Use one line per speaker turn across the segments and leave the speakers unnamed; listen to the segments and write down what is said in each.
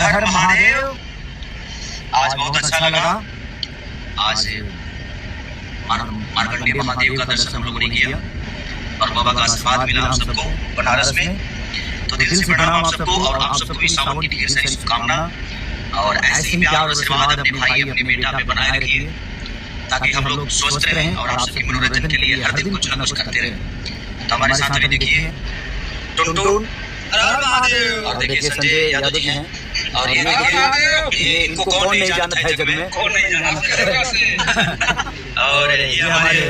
हर हर महादेव। आज बहुत अच्छा लगा। आज मार्कंडेय महादेव का दर्शन हम लोगों ने किया और बाबा का आशीर्वाद मिला हम सबको बनारस में। तो दिल से प्रणाम आप सबको और आप सबको भी सावन की ढेर सारी शुभकामना और ऐसे ही प्यार और आशीर्वाद अपने भाई अपने बेटा पे बनाए रखिए ताकि हम लोग स्वस्थ रहें और आप सबके मनोरंजन के लिए हर दिन कुछ न कुछ करते रहें। तो हमारे साथ अभी देखिए टुनटुन और देखिए संजय यादव जी हैं और ये देखिए इनको कौन नहीं जानता है जग में, कौन नहीं जानता और ये हमारे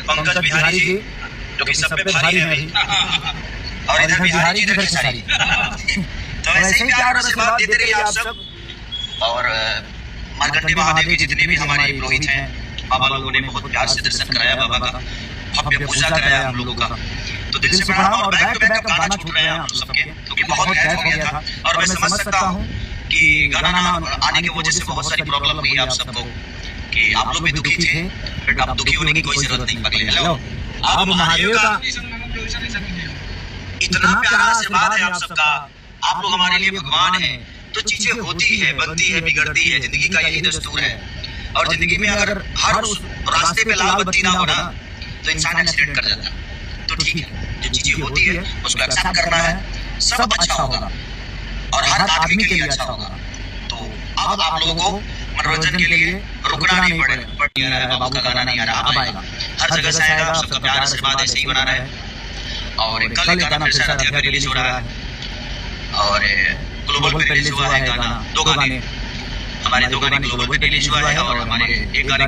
पंकज बिहारी जी जो कि सब पे भारी है अभी और इधर बिहारी जी इधर सारी। तो ऐसे ही प्यार और आशीर्वाद देते रहिए आप सब। और मार्कंडेय महादेव के जितने भी हमारे पुरोहित हैं बाबा लोगों ने बहुत प्यार से दर्शन कराया, बाबा का भव्य पूजा कराया हम लोगों का। तो दिल से प्रणाम और बैक टू बैक गाना छूट रहे हैं आप सबके क्योंकि बहुत लेट हो गया था और मैं समझ सकता हूँ कि गाना ना आने की वजह से बहुत सारी प्रॉब्लम हुई आप सबको कि आप लोग भी दुखी थे, बट अब दुखी होने की कोई जरूरत नहीं पगले। हेलो आप महादेव का इतना प्यारा आशीर्वाद है आप सबका, आप लोग हमारे लिए भगवान हैं। तो चीजें होती है, बनती है, बिगड़ती है, जिंदगी का यही दस्तूर है। और जिंदगी में अगर हर उस रास्ते पे लाल बत्ती ना हो ना तो इंसान एक्सीडेंट कर जाता। तो ठीक है, जो चीजें होती है उसको एक्सेप्ट करना है, सब अच्छा होगा और हर आदमी के लिए अच्छा होगा। तो अब आप लोगों को मनोरंजन के लिए रुकना नहीं पड़ेगा। बाबू का गाना नहीं आ रहा, अब आएगा, हर जगह से आएगा। आप सबका प्यार आशीर्वाद ऐसे ही बना रहे। और कल गाना फिर से रात में रिलीज हो रहा है और ग्लोबल पे रिलीज हुआ है गाना, दो गाने हमारे, दो गाने ग्लोबल पे रिलीज हुआ है और हमारे एक गाने